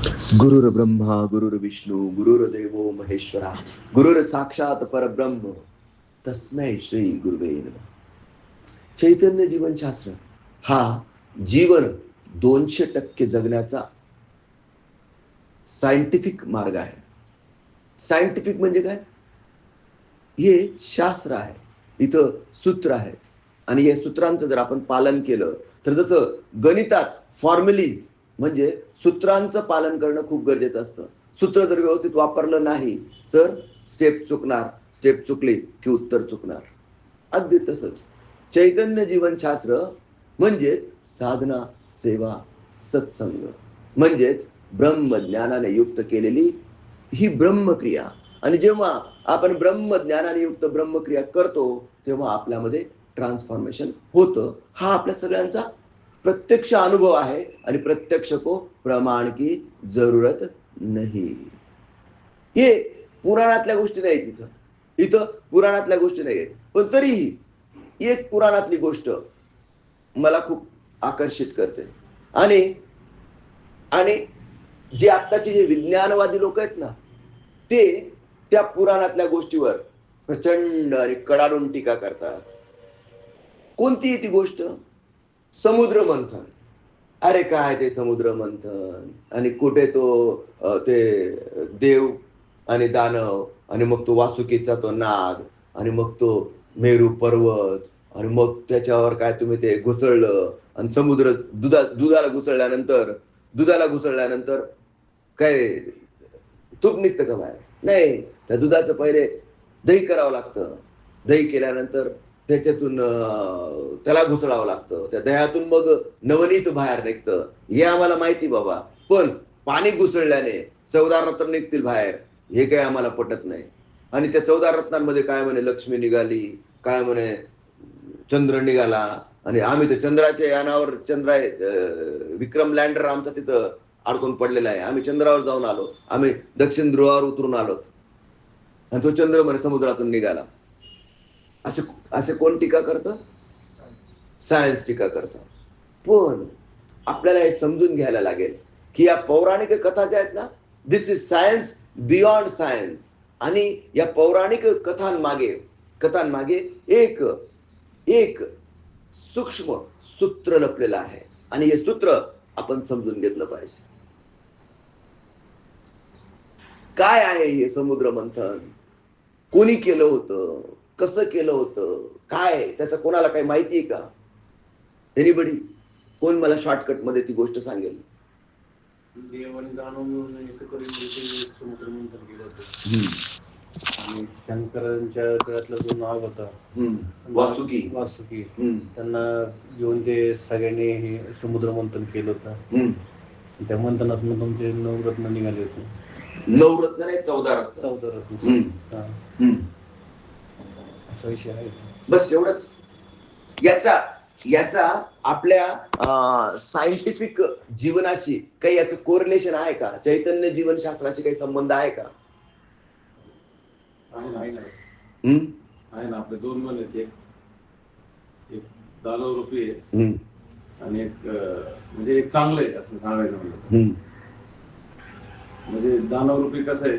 गुरुर्ब्रह्मा गुरुर्विष्णू गुरुर्देवो महेश्वरा गुरुर साक्षात परब्रह्म तस्मै श्री गुरुवे नमः. चैतन्य जीवनशास्त्र हा जीवन 200% जगण्याचा सायंटिफिक मार्ग आहे. सायंटिफिक म्हणजे काय? हे शास्त्र आहे. इथं सूत्र आहेत आणि या सूत्रांचं जर आपण पालन केलं तर जसं गणितात फॉर्म्युलीज म्हणजे सूत्रांचं पालन करणं खूप गरजेचं असतं. सूत्र जर व्यवस्थित वापरलं नाही तर स्टेप चुकणार, स्टेप चुकली की उत्तर चुकणार. अगदी तसंच चैतन्य जीवनशास्त्र म्हणजेच साधना, सेवा, सत्संग म्हणजेच ब्रह्मज्ञानाने युक्त केलेली ही ब्रह्मक्रिया. आणि जेव्हा आपण ब्रह्मज्ञानाने युक्त ब्रह्मक्रिया करतो तेव्हा आपल्यामध्ये ट्रान्सफॉर्मेशन होतं. हा आपल्या सगळ्यांचा प्रत्यक्ष अनुभव आहे आणि प्रत्यक्ष को प्रमाण की जरूरत नाही. हे पुराणातल्या गोष्टी नाहीत. इथं इथं पुराणातल्या गोष्टी नाही आहेत. पण तरीही एक पुराणातली गोष्ट मला खूप आकर्षित करते. आणि आणि जे आत्ताचे जे विज्ञानवादी लोक आहेत ना ते त्या पुराणातल्या गोष्टीवर प्रचंड आणि कडाडून टीका करतात. कोणती ती गोष्ट? समुद्र मंथन. अरे काय ते समुद्र मंथन आणि कुठे तो ते देव आणि दानव आणि मग तो वासुकीचा तो नाग आणि मग तो मेरू पर्वत आणि मग त्याच्यावर काय तुम्ही ते घुसळलं आणि समुद्र दुधाला घुसळल्यानंतर काय तूप निघतं का बाहेर? नाही. त्या दुधाचं पहिले दही करावं लागतं. दही केल्यानंतर त्याच्यातून त्याला घुसळावं लागतं. त्या दह्यातून मग नवनीत बाहेर निघतं. हे आम्हाला माहिती बाबा. पण पाणी घुसळल्याने 14 रत्न निघतील बाहेर हे काही आम्हाला पटत नाही. आणि त्या 14 रत्नांमध्ये काय म्हणे लक्ष्मी निघाली, काय म्हणे चंद्र निघाला आणि आम्ही तर चंद्राच्या यानावर विक्रम लँडर आमचा तिथं अडकून पडलेला आहे. आम्ही चंद्रावर जाऊन आलो. आम्ही दक्षिण ध्रुवावर उतरून आलो आणि तो चंद्र म्हणे समुद्रातून निघाला. असे असे कोण टीका करतं? सायन्स टीका करतं. पण आपल्याला हे समजून घ्यायला लागेल की या पौराणिक कथा ज्या आहेत ना दिस इज सायन्स बियॉन्ड सायन्स. आणि या पौराणिक कथांमागे एक एक सूक्ष्म सूत्र लपलेलं आहे आणि हे सूत्र आपण समजून घेतलं पाहिजे. काय आहे हे समुद्र मंथन? कोणी केलं होतं? कसं केलं होतं? काय त्याचं कोणाला काही माहिती आहे का? एनिबडी? कोण मला शॉर्टकट मध्ये ती गोष्ट सांगेल? देव आणि दानव मिळून एकत्र समुद्र मंथन केलं होतं. आणि शंकरांच्या गळ्यातला जो नाग होता वासुकी त्यांना घेऊन ते सगळ्यांनी हे समुद्र मंथन केलं होतं. त्या मंथनातून तुमचे 9 रत्न निघाले होते. 9 रत्न नाही 14 रत्न. 14 रत्न. असा विषय आहे. बस एवढंच. याचा आपल्या सायंटिफिक जीवनाशी काही याचं कोरिलेशन आहे का? चैतन्य जीवनशास्त्राशी काही संबंध आहे का? आहे ना. आपले 2 मन आहेत. एक दानव रूपी आहे आणि एक म्हणजे एक चांगलं आहे असं सांगायचं म्हणलं. म्हणजे दानव रूपी कसं आहे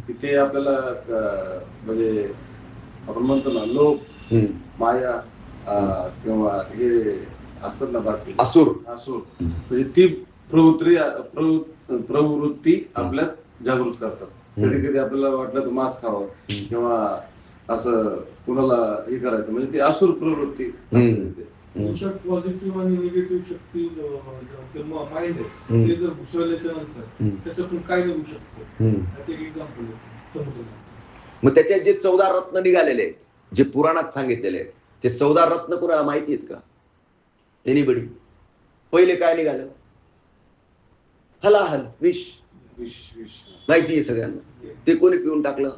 की ते आपल्याला म्हणजे आपण म्हणतो ना लोभ, माया किंवा हे असतात ना बाकी असुर म्हणजे ती प्रवृत्ती आपल्यात जागृत करतात. कधी कधी आपल्याला वाटलं तर मांस खावं किंवा असं कुणाला हे करायचं म्हणजे ती असुर प्रवृत्ती. पॉझिटिव्ह आणि निगेटिव्ह शक्ती माइंड आहे ते जर घुसवल्याच्या नंतर त्याच्यातून काय निघू शकतं याचं एक एक्झाम्पल आहे. मग त्याच्यात जे 14 रत्न निघालेले आहेत जे पुराणात सांगितलेले आहेत ते 14 रत्न कुणाला माहिती आहेत का? एनिबडी? पहिले काय निघालं? हलाहल विष माहिती आहे सगळ्यांना. ते कोणी पिऊन टाकलं?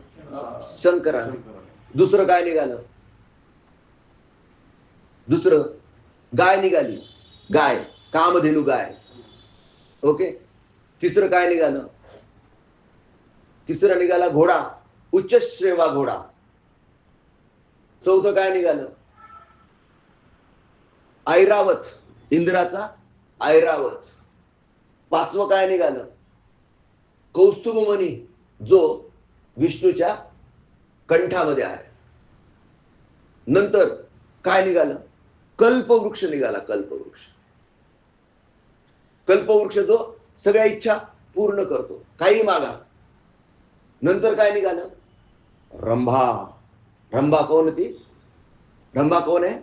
शंकराने. दुसरं काय निघालं? दुसरं गाय निघाली. गाय, कामधेनू गाय. ओके. तिसरं काय निघालं? तिसरं निघाला घोडा, उच्चश्रेवा घोडा. चौथं काय निघालं? ऐरावत, इंद्राचा ऐरावत. 5वं काय निघालं? कौस्तुभमणी जो विष्णूच्या कंठामध्ये आहे. नंतर काय निघालं? कल्पवृक्ष निघाला. कल्पवृक्ष, कल्पवृक्ष जो सगळ्या इच्छा पूर्ण करतो, काही मागा. नंतर काय निघालं? रंभा. रंभा कोण होती? रंभा कोण आहे?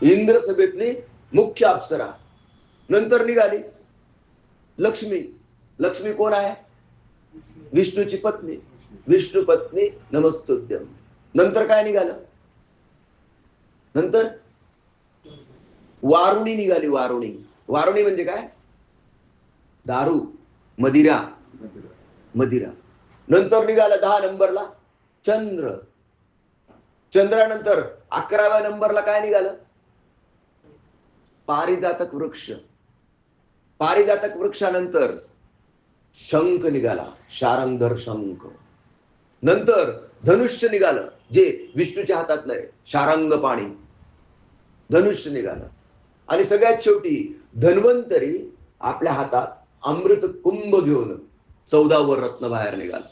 इंद्र सभेतली मुख्य अप्सरा. नंतर निघाली लक्ष्मी. लक्ष्मी कोण आहे? विष्णूची पत्नी. विष्णू पत्नी नमस्तुभ्यम. नंतर काय निघालं? नंतर वारुणी निघाली. वारुणी. वारुणी म्हणजे काय? दारू, मदिरा. मदिरा. नंतर निघाला 10 नंबरला चंद्र. चंद्रानंतर 11व्या नंबरला काय निघालं? पारिजातक वृक्ष. पारिजातक वृक्षानंतर शंख निघाला. शारंगधर शंख. नंतर धनुष्य निघालं, जे विष्णूच्या हातातलं आहे. शारंग पाणी. धनुष्य निघालं. आणि सगळ्यात शेवटी धन्वंतरी आपल्या हातात अमृत कुंभ घेऊन 14वर रत्न बाहेर निघाला.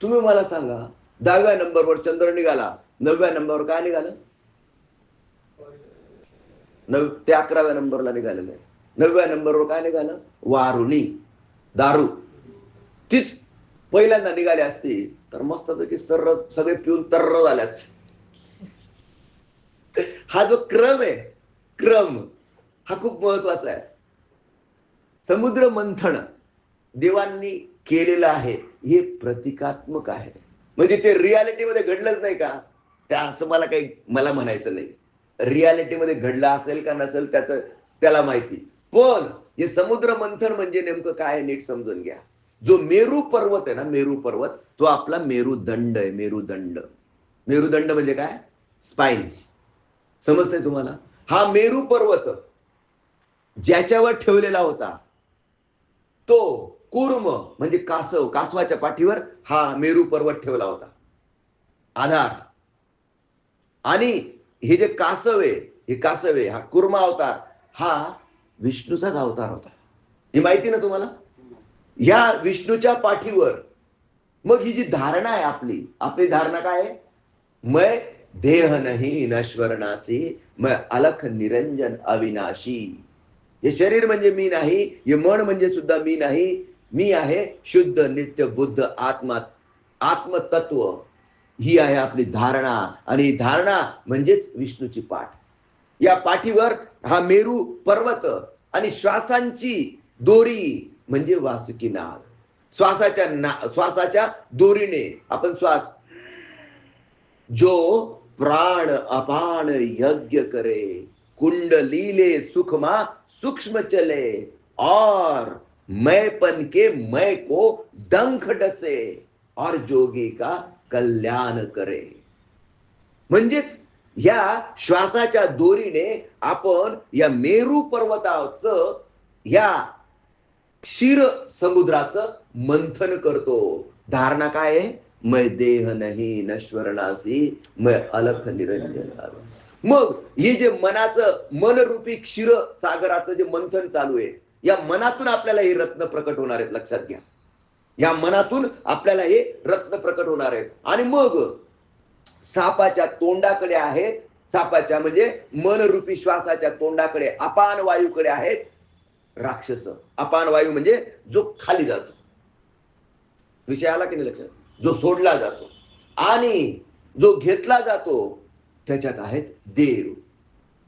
तुम्ही मला सांगा, 10व्या नंबरवर चंद्र निघाला. 9व्या नंबरवर काय निघालं? ते 11व्या नंबरला निघालेलं आहे. 9व्या नंबरवर काय निघालं? वारुणी, दारू. तीच पहिल्यांदा निघाली असती तर मस्तपैकी सर्व सगळे पिऊन तर्र झाले असते. हा जो क्रम आहे, क्रम हा खूप महत्वाचा आहे. समुद्र मंथन देवांनी केलेलं आहे, हे प्रतिकात्मक आहे. म्हणजे ते रियालिटीमध्ये घडलंच नाही का? त्या असं मला म्हणायचं नाही. रियालिटीमध्ये घडलं असेल का नसेल त्याला माहिती. पण हे समुद्र मंथन म्हणजे नेमकं काय नीट समजून घ्या. जो मेरू पर्वत आहे ना, मेरू पर्वत, तो आपला मेरुदंड आहे. मेरुदंड. मेरुदंड म्हणजे काय? स्पाइन. समजतंय तुम्हाला? हा मेरू पर्वत ज्याच्यावर ठेवलेला होता तो कूर्म म्हणजे कासव. कासवाच्या पाठीवर हा मेरू पर्वत ठेवला होता, आधार. आणि हे जे कासव आहे, हा कूर्मा अवतार, हा विष्णूचाच अवतार होता. ही माहिती ना तुम्हाला? या विष्णूच्या पाठीवर मग ही जी धारणा आहे आपली धारणा काय आहे? मैं देह नाही नश्वर नासी, मैं अलख निरंजन अविनाशी. हे शरीर म्हणजे मी नाही, हे मन म्हणजे सुद्धा मी नाही. मी आहे शुद्ध नित्य बुद्ध आत्मतत्व. ही आहे आपली धारणा. आणि धारणा म्हणजेच विष्णूची पाठ. या पाठीवर हा मेरू पर्वत आणि श्वासांची दोरी म्हणजे वासुकी नाग. श्वासाच्या दोरीने आपण श्वास, जो प्राण अपान यज्ञ करे, कुंडलीले सुखमा सूक्ष्म चले, और मैंपन के मैं को डंख डसे, और जोगी का कल्याण करे. म्हणजेच या श्वासाच्या दोरीने आपण या मेरू पर्वताचं, या क्षीर समुद्राचं मंथन करतो. धारणा काय आहे? मैं देह नहीं नश्वर नासी, मैं अलख निरंजन. मग हे जे मनरूपी क्षीर सागराचं जे मंथन चालू आहे, या मनातून आपल्याला हे रत्न प्रकट होणार आहेत. लक्षात घ्या, या मनातून आपल्याला हे रत्न प्रकट होणार आहेत. आणि मग सापाच्या तोंडाकडे आहेत, सापाच्या म्हणजे मनरूपी श्वासाच्या तोंडाकडे, अपान वायूकडे आहेत राक्षस. अपान वायू म्हणजे जो खाली जातो, विषय आला की नाही लक्षात? जो सोडला जातो. आणि जो घेतला जातो त्याच्यात आहेत देव.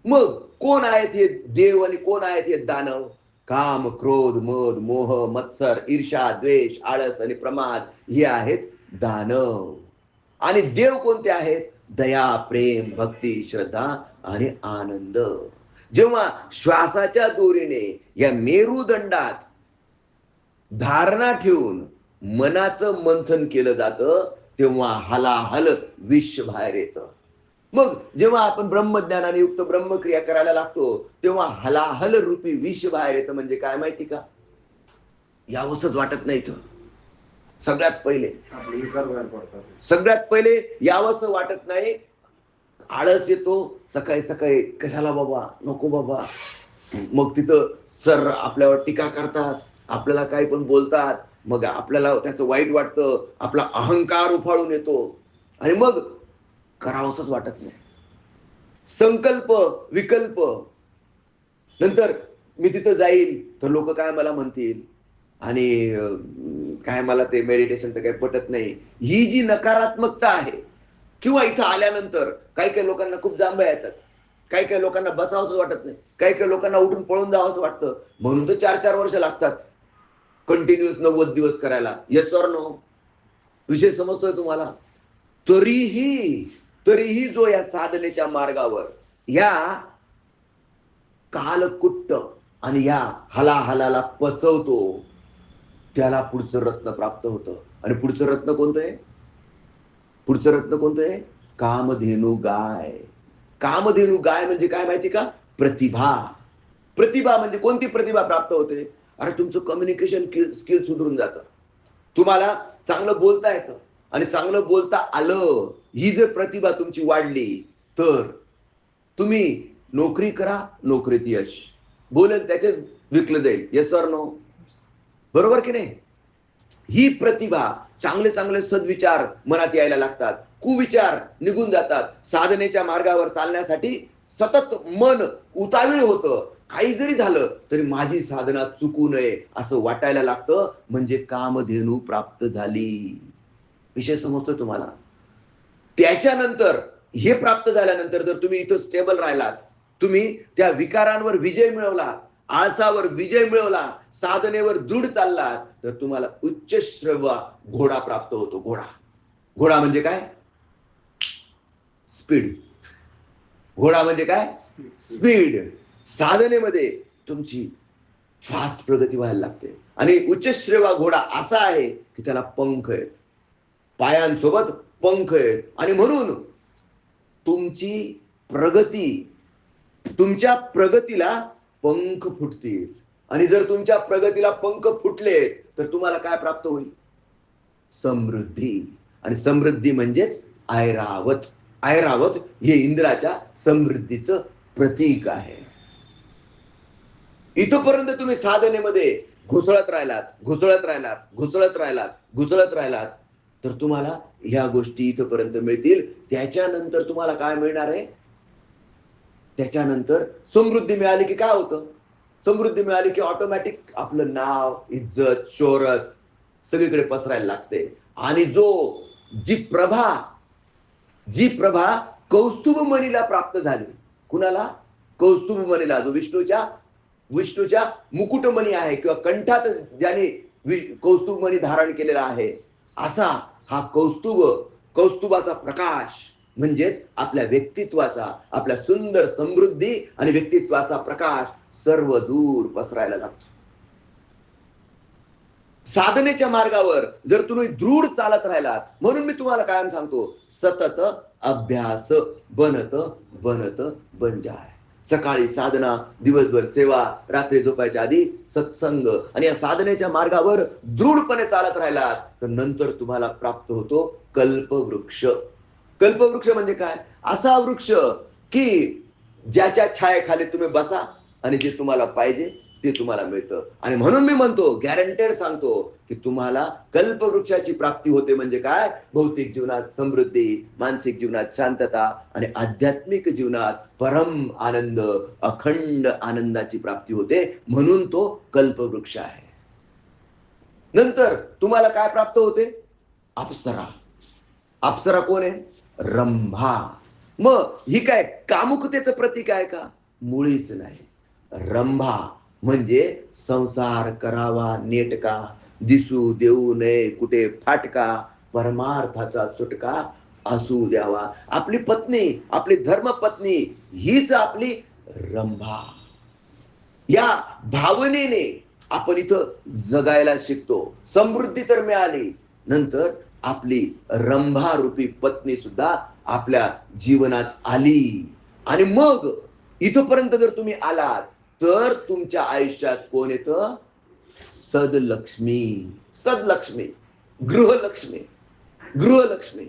मग कोण आहेत हे देव आणि कोण आहेत हे दानव? काम, क्रोध, मद, मोह, मत्सर, ईर्ष्या, द्वेष, आळस आणि प्रमाद हे आहेत दानव. आणि देव कोणते आहेत? दया, प्रेम, भक्ती, श्रद्धा आणि आनंद. जेव्हा श्वासाच्या दोरीने या मेरुदंडात धारणा ठेवून मनाचं मंथन केलं जातं, तेव्हा हलाहल विश्व बाहेर येतं. मग जेव्हा आपण ब्रह्मज्ञानाने युक्त ब्रह्मक्रिया करायला लागतो, तेव्हा हलाहल रूपी विष बाहेर येतं. म्हणजे काय माहिती का? यावंसच वाटत नाही. सगळ्यात पहिले यावंसं वाटत नाही. आळस येतो सकाळी सकाळी, कशाला बाबा, नको बाबा, मग तिथं सर आपल्यावर टीका करतात, आपल्याला काही पण बोलतात, मग आपल्याला त्याचं वाईट वाटतं, आपला अहंकार उफाळून येतो आणि मग करावंसच वाटत नाही. संकल्प विकल्प, नंतर मी तिथं जाईल तर लोक काय मला म्हणतील आणि काय मला ते मेडिटेशन तर काही पटत नाही, ही जी नकारात्मकता आहे. किंवा इथं आल्यानंतर काही काही लोकांना खूप जांभया येतात, काही काही लोकांना बसावंच वाटत नाही, काही काही लोकांना उठून पळून जावंसं वाटतं. म्हणून तर 4-4 वर्ष लागतात कंटिन्युअस 90 दिवस करायला. Yes or no? विषय समजतोय तुम्हाला? तरीही तरीही जो या साधनेच्या मार्गावर या कालकुट्ट आणि या हलाहलाला पचवतो, त्याला पुढचं रत्न प्राप्त होतं. आणि पुढचं रत्न कोणतं आहे? पुढचं रत्न कोणतं आहे? कामधेनू गाय. कामधेनू गाय म्हणजे काय माहिती का? प्रतिभा. प्रतिभा म्हणजे कोणती प्रतिभा प्राप्त होते? अरे तुमचं कम्युनिकेशन स्किल सुधरून जातं, तुम्हाला चांगलं बोलता येतं आणि चांगलं बोलता आलं, ही जर प्रतिभा तुमची वाढली तर तुम्ही नोकरी करा, नोकरीत यश बोलेल त्याचेच विकलं जाईल. Yes or no? बरोबर की नाही? ही प्रतिभा, चांगले चांगले सद्विचार मनात यायला लागतात, कुविचार निघून जातात. साधनेच्या मार्गावर चालण्यासाठी सतत मन उतावीळ होतं. काही जरी झालं तरी माझी साधना चुकू नये असं वाटायला लागतं. म्हणजे कामधेनू प्राप्त झाली. विषय समजतोय तुम्हाला? त्याच्यानंतर हे प्राप्त झाल्यानंतर जर तुम्ही इथं स्टेबल राहिलात, तुम्ही त्या विकारांवर विजय मिळवला, आळसावर विजय मिळवला, साधनेवर दृढ चाललात, तर तुम्हाला उच्च श्रवा घोडा प्राप्त होतो. घोडा. घोडा म्हणजे काय? स्पीड. घोडा म्हणजे काय? स्पीड. साधनेमध्ये तुमची फास्ट प्रगती व्हायला लागते. आणि उच्च श्रेवा घोडा असा आहे की त्याला पंख आहेत, पायांसोबत पंख आहेत. आणि म्हणून तुमची प्रगती, तुमच्या प्रगतीला पंख फुटतील. आणि जर तुमच्या प्रगतीला पंख फुटले तर तुम्हाला काय प्राप्त होईल? समृद्धी. आणि समृद्धी म्हणजेच ऐरावत. ऐरावत हे इंद्राच्या समृद्धीचं प्रतीक आहे. इथपर्यंत तुम्ही साधनेमध्ये घुसळत राहिलात तर तुम्हाला ह्या गोष्टी इथपर्यंत मिळतील. त्याच्यानंतर तुम्हाला काय मिळणार आहे? त्याच्यानंतर समृद्धी मिळाली की काय होतं? समृद्धी मिळाली की ऑटोमॅटिक आपलं नाव, इज्जत, शोहरत सगळीकडे पसरायला लागते. आणि जी प्रभा कौस्तुभ मणीला प्राप्त झाली. कुणाला? कौस्तुभ मणीला. जो विष्णूच्या मुकुटमणी आहे किंवा कंठात ज्याने कौस्तुभमणी धारण केलेला आहे, असा हा कौस्तुभाचा प्रकाश म्हणजेच आपल्या व्यक्तित्वाचा, आपल्या सुंदर समृद्धी आणि व्यक्तित्वाचा प्रकाश सर्व दूर पसरायला लागतो. साधनेच्या मार्गावर जर तुम्ही दृढ चालत राहिलात, म्हणून मी तुम्हाला कायम सांगतो, सतत अभ्यास बनत बनत बन जाय. सकाळी साधना, दिवसभर सेवा, रात्री झोपायच्या आधी सत्संग, आणि या साधनेच्या मार्गावर दृढपणे चालत राहिलात तर नंतर तुम्हाला प्राप्त होतो कल्पवृक्ष. कल्पवृक्ष म्हणजे काय? असा वृक्ष की ज्याच्या छायेखाली तुम्ही बसा आणि जे तुम्हाला पाहिजे ते तुम्हाला मिळतं. आणि म्हणून मी म्हणतो, गॅरंटेड सांगतो की तुम्हाला कल्पवृक्षाची प्राप्ती होते. म्हणजे काय? भौतिक जीवनात समृद्धी, मानसिक जीवनात शांतता आणि आध्यात्मिक जीवनात परम आनंद, अखंड आनंदाची प्राप्ती होते. म्हणून तो कल्पवृक्ष आहे. नंतर तुम्हाला काय प्राप्त होते? अप्सरा. अप्सरा कोण आहे? रंभा. मग ही काय कामुकतेचं प्रतीक आहे का? मुळीच नाही. रंभा म्हणजे संसार करावा नेटका, दिसू देऊ नये कुठे फाटका, परमार्थाचा चुटका असू द्यावा. आपली पत्नी, आपली धर्मपत्नी हीच आपली रंभा. या भावनेने आपण इथं जगायला शिकतो. समृद्धी तर मिळाली, नंतर आपली रंभा रूपी पत्नी सुद्धा आपल्या जीवनात आली. आणि मग इथपर्यंत जर तुम्ही आलात तर तुमच्या आयुष्यात कोण येतं? सदलक्ष्मी. सदलक्ष्मी, गृहलक्ष्मी. गृहलक्ष्मी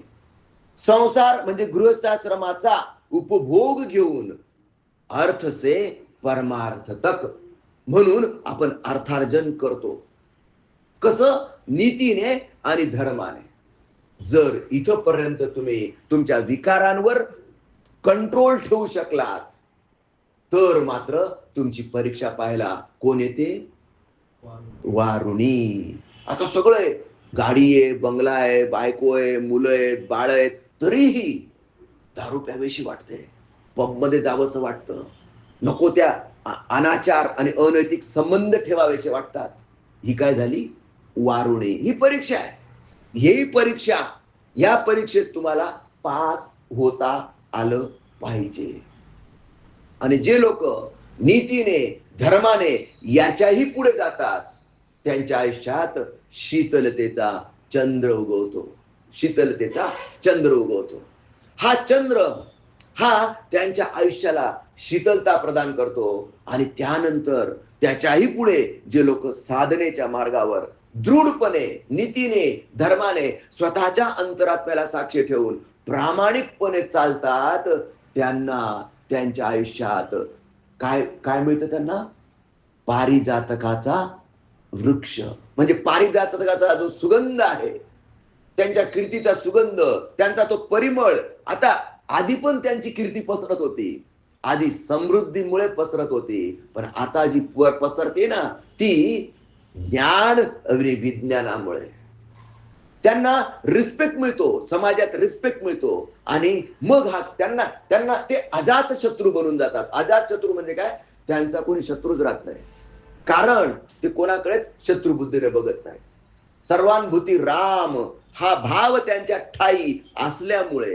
संसार म्हणजे गृहस्थाश्रमाचा उपभोग घेऊन अर्थ से परमार्थतक, म्हणून आपण अर्थार्जन करतो. कसं? नीतीने आणि धर्माने. जर इथपर्यंत तुम्ही तुमच्या विकारांवर कंट्रोल ठेवू शकलात तर मात्र तुमची परीक्षा पाहायला कोण येते? वारुणी. आता सगळं आहे, गाडी आहे, बंगला आहे, बायको आहे, मुलं आहेत, बाळ आहेत, तरीही दारू प्यावीशी वाटते, पबमध्ये जावंसं वाटतं, नको त्या अनाचार आणि अनैतिक संबंध ठेवावेसे वाटतात. ही काय झाली? वारुणी. ही परीक्षा आहे. ही परीक्षा, या परीक्षेत तुम्हाला पास होता आलं पाहिजे. आणि जे लोक नीतीने धर्माने याच्याही पुढे जातात त्यांच्या आयुष्यात शीतलतेचा चंद्र उगवतो. शीतलतेचा चंद्र उगवतो. हा चंद्र हा त्यांच्या आयुष्याला शीतलता प्रदान करतो. आणि त्यानंतर त्याच्याही पुढे जे लोक साधनेच्या मार्गावर दृढपणे नीतीने धर्माने स्वतःच्या अंतरात्म्याला साक्ष ठेवून प्रामाणिकपणे चालतात त्यांना त्यांच्या आयुष्यात काय काय मिळतं? त्यांना पारिजातकाचा वृक्ष, म्हणजे पारिजातकाचा जो सुगंध आहे, त्यांच्या कीर्तीचा सुगंध, त्यांचा तो परिमळ. आता आधी पण त्यांची कीर्ती पसरत होती, आधी समृद्धीमुळे पसरत होती, पण आता जी पसरते ना ती ज्ञान आणि विज्ञानामुळे. त्यांना रिस्पेक्ट मिळतो, समाजात रिस्पेक्ट मिळतो. आणि मग हा त्यांना त्यांना ते अजात शत्रू बनून जातात. अजात शत्रू म्हणजे काय? त्यांचा कोणी शत्रूच राहत नाही, कारण ते कोणाकडेच शत्रुबुद्धीने बघत नाही. सर्वानुभूती राम हा भाव त्यांच्या ठाई असल्यामुळे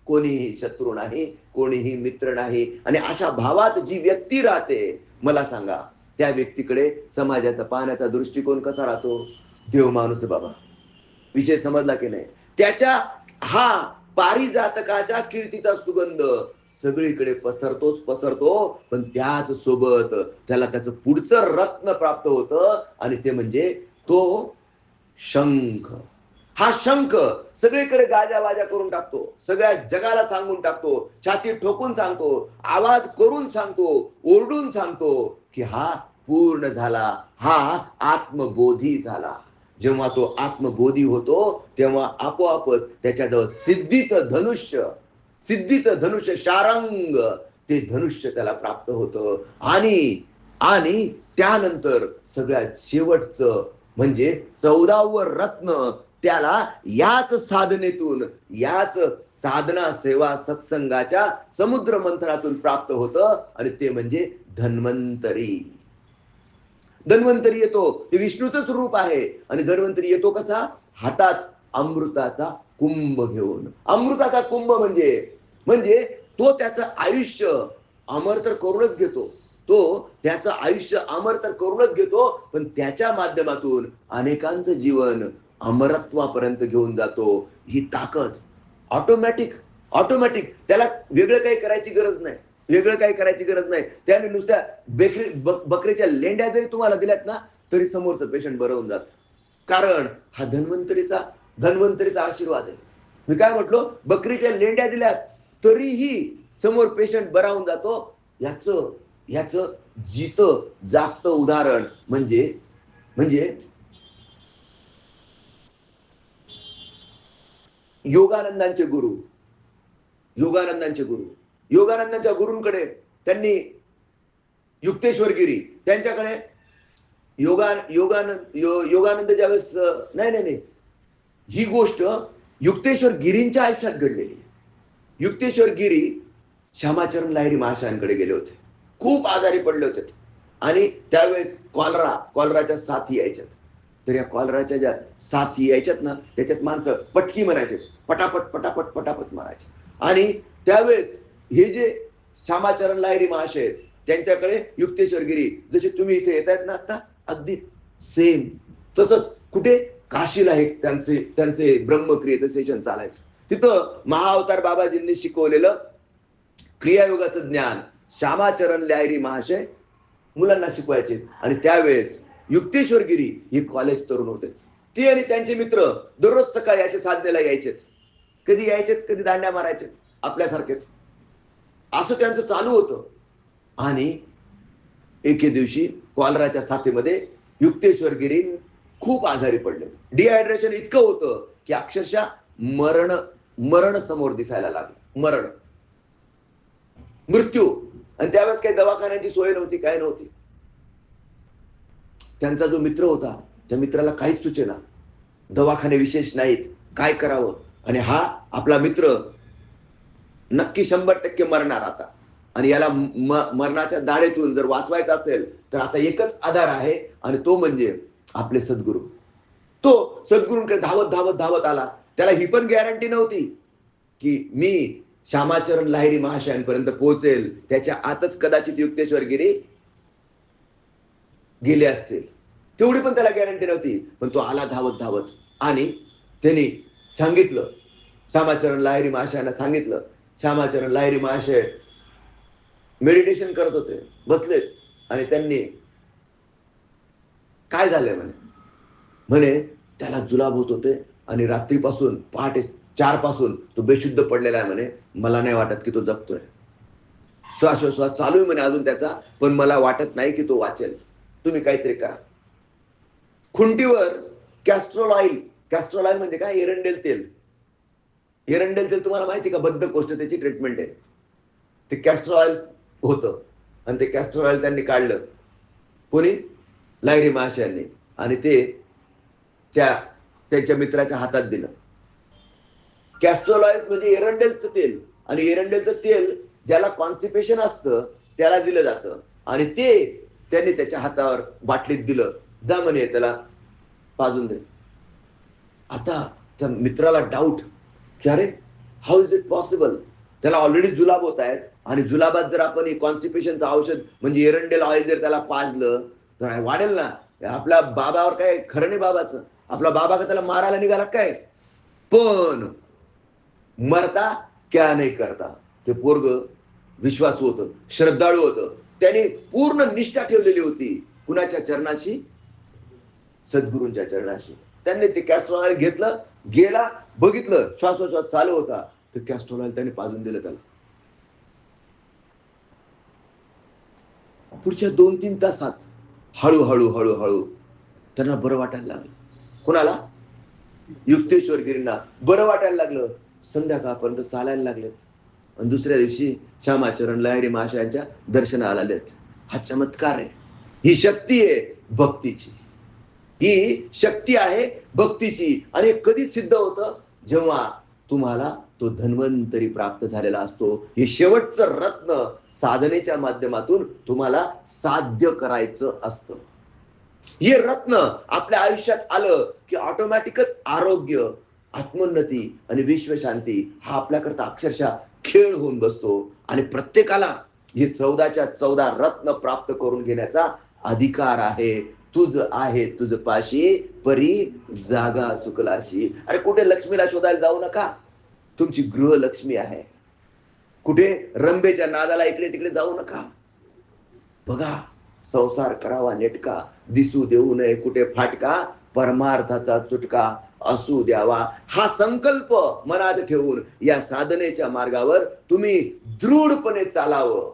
कोणीही शत्रू नाही, कोणीही मित्र नाही. आणि अशा भावात जी व्यक्ती राहते, मला सांगा त्या व्यक्तीकडे समाजाचा पाहण्याचा दृष्टिकोन कसा राहतो? देव माणूस बाबा, विषय समजला की नाही? त्याच्या हा पारिजातकाच्या कीर्तीचा सुगंध सगळीकडे पसरतो. पण त्याच सोबत त्याला त्याचं पुढचं रत्न प्राप्त होतं, आणि ते म्हणजे तो शंख. हा शंख सगळीकडे गाजावाजा करून टाकतो, सगळ्या जगाला सांगून टाकतो, छाती ठोकून सांगतो, आवाज करून सांगतो, ओरडून सांगतो की हा पूर्ण झाला, हा आत्मबोधी झाला. जेव्हा तो आत्मबोधी होतो तेव्हा आपोआपच त्याच्याजवळ सिद्धीचं धनुष्य शारंग, ते धनुष्य त्याला प्राप्त होतं. आणि त्यानंतर सगळ्यात शेवटचं म्हणजे 14वर रत्न त्याला याच साधनेतून, याच साधना सेवा सत्संगाच्या समुद्र मंथनातून प्राप्त होतं, आणि ते म्हणजे धन्वंतरी. धन्वंतरी येतो, ते विष्णूचंच रूप आहे. आणि धन्वंतरी येतो कसा? हातात अमृताचा कुंभ घेऊन. अमृताचा कुंभ म्हणजे तो त्याचं आयुष्य अमर तर करूनच घेतो, तो त्याचं आयुष्य अमर तर करूनच घेतो, पण त्याच्या माध्यमातून अनेकांचं जीवन अमरत्वापर्यंत घेऊन जातो. ही ताकद ऑटोमॅटिक त्याला वेगळं काही करायची गरज नाही. त्याने नुसत्या बकरीच्या लेंड्या जरी तुम्हाला दिल्यात ना तरी समोरचं पेशंट बरं होऊन जात, कारण हा धन्वंतरीचा आशीर्वाद आहे. मी काय म्हटलो? बकरीच्या लेंड्या दिल्यात तरीही समोर पेशंट बरा होऊन जातो. याचं जितं जागतं उदाहरण म्हणजे योगानंदांचे योगानंदांच्या गुरूंकडे त्यांनी युक्तेश्वरगिरी, त्यांच्याकडे योगानंद ज्यावेळेस नाही ही गोष्ट युक्तेश्वर गिरींच्या आयुष्यात घडलेली. युक्तेश्वर गिरी श्यामाचरण लाहिरी महाशयांकडे गेले होते, खूप आजारी पडले होते, आणि त्यावेळेस कॉलराच्या साथी यायच्यात. तर या कॉलराच्या ज्या साथी यायच्यात ना त्याच्यात माणसं पटकी म्हणायचे, पटापट मारायचे. आणि त्यावेळेस हे जे श्यामाचरण लाहिरी महाशय आहेत त्यांच्याकडे युक्तेश्वर गिरी, जसे तुम्ही इथे येत आहेत ना आता, अगदी सेम तसंच कुठे काशीला हे त्यांचे ब्रह्मक्रियेचं सेशन चालायचं. तिथं महाअवतार बाबाजींनी शिकवलेलं क्रियायोगाचं ज्ञान श्यामाचरण लाहिरी महाशय मुलांना शिकवायचे. आणि त्यावेळेस युक्तेश्वर गिरी हे कॉलेज तरुण होते. ते आणि त्यांचे मित्र दररोज सकाळी असे साधनेला यायचेत, कधी दांड्या मारायचे आपल्यासारखेच, असं त्यांचं चालू होतं. आणि एके दिवशी कॉलराच्या साथीमध्ये युक्तेश्वर गिरी खूप आजारी पडले. डिहायड्रेशन इतकं होतं की अक्षरशः मरण समोर दिसायला लागलं. मरण, मृत्यू. आणि त्यावेळेस काही दवाखान्याची सोय नव्हती, काय नव्हती. त्यांचा जो मित्र होता त्या मित्राला काहीच सुचेना, दवाखाने विशेष नाहीत, काय करावं. आणि हा आपला मित्र नक्की 100% मरणार आता, आणि याला मरणाच्या दाढेतून जर वाचवायचं असेल तर आता एकच आधार आहे, आणि तो म्हणजे आपले सद्गुरू. तो सद्गुरूंकडे धावत धावत धावत आला. त्याला ही पण गॅरंटी नव्हती की मी श्यामाचरण लाहिरी महाशयांपर्यंत पोहोचेल, त्याच्या आतच कदाचित युक्तेश्वर गिरी गेले असतील, तेवढी पण त्याला गॅरंटी नव्हती. पण तो आला धावत धावत, आणि त्यांनी सांगितलं, श्यामाचरण लाहिरी महाशयांना सांगितलं. श्यामाचरण लाहिरी महाशय मेडिटेशन करत होते, बसलेत, आणि त्यांनी काय झालंय म्हणे त्याला जुलाब होत होते, आणि रात्रीपासून पहाटे 4 पासून तो बेशुद्ध पडलेला आहे म्हणे. मला नाही वाटत की तो जगतोय. श्वासोश्वास चालू आहे म्हणे अजून त्याचा, पण मला वाटत नाही की तो वाचेल. तुम्ही काहीतरी करा. खुंटीवर कॅस्ट्रोल ऑइल म्हणजे काय? एरंडेल तेल. एरंडेल तेल तुम्हाला माहिती का? बद्धकोष्ठतेची ट्रीटमेंट आहे. ते कॅस्ट्रोल ऑइल होतं, आणि ते कॅस्ट्रोल ऑइल त्यांनी काढलं. कोणी? लाहिरी महाशयांनी. आणि ते त्यांच्या मित्राच्या हातात दिलं. कॅस्ट्रोल ऑइल म्हणजे एरंडेलचं तेल, आणि एरंडेलचं तेल ज्याला कॉन्स्टिपेशन असतं त्याला दिलं जातं, आणि ते त्यांनी त्याच्या हातावर बाटलीत दिलं. जा म्हणे त्याला पाजून दे. आता त्या मित्राला डाऊट की अरे हाऊ इज इट पॉसिबल? त्याला ऑलरेडी जुलाब होत आहेत, आणि जुलाबात जर आपण कॉन्स्टिपेशनचं औषध म्हणजे एरंडेल ऑइल जर त्याला पाजलं तर वाढेल ना. आपल्या बाबावर काय खरं नाही बाबाचं. आपला बाबा का त्याला मारायला निघाला काय? पण मरता क्या नाही करता. ते पोरग विश्वासू होतं, श्रद्धाळू होतं. त्याने पूर्ण निष्ठा ठेवलेली होती. कुणाच्या चरणाशी? सद्गुरूंच्या चरणाशी. त्यांनी ते कॅस्ट्रोल ऑइल घेतलं, गेला, बघितलं श्वासोश्वास चालू होता, तर कॅस्ट्रोल ऑइल त्यांनी पाजून दिलं त्याला. पुढच्या 2-3 तासात हळूहळू हळूहळू त्यांना बरं वाटायला लागलं. कोणाला? युक्तेश्वर गिरींना बरं वाटायला लागलं. संध्याकाळपर्यंत चालायला लागलेत, आणि दुसऱ्या दिवशी श्यामाचरण लाहिरी महाशयांच्या दर्शनाला आलेत. हा चमत्कार आहे. ही शक्ती आहे भक्तीची. ही शक्ती आहे भक्तीची. आणि कधी सिद्ध होतं? जेव्हा तुम्हाला तो धन्वंतरी प्राप्त झालेला असतो. हे शेवटचं रत्न साधनेच्या माध्यमातून तुम्हाला साध्य करायचं असतं. हे रत्न आपल्या आयुष्यात आलं की ऑटोमॅटिकच आरोग्य, आत्मोन्नती आणि विश्वशांती हा आपल्याकरता अक्षरशः खेळ होऊन बसतो. आणि प्रत्येकाला हे 14च्या 14 रत्न प्राप्त करून घेण्याचा अधिकार आहे. तुझ आहे तुझ पाशी परी जागा चुकलाशी. अरे कुठे लक्ष्मीला शोधायला जाऊ नका. तुमची गृहलक्ष्मी आहे. कुठे रंबेच्या नादाला इकडे तिकडे जाऊ नका. बघा, संसार करावा नेटका, दिसू देऊ नये कुठे फाटका, परमार्थाचा चुटका असू द्यावा. हा संकल्प मनात ठेवून या साधनेच्या मार्गावर तुम्ही दृढपणे चालावं.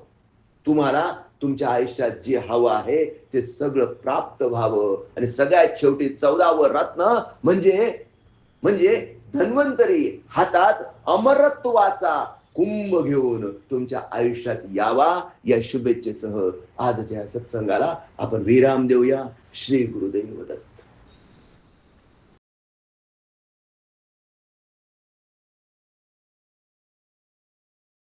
तुम्हाला तुमच्या आयुष्यात जे हवं आहे ते सगळं प्राप्त व्हावं. आणि सगळ्यात शेवटी 14वं रत्न म्हणजे धन्वंतरी हातात अमरत्वाचा कुंभ घेऊन तुमच्या आयुष्यात यावा. या शुभेच्छेसह आजच्या सत्संगाला आपण विराम देऊया. श्री गुरुदेव दत्त.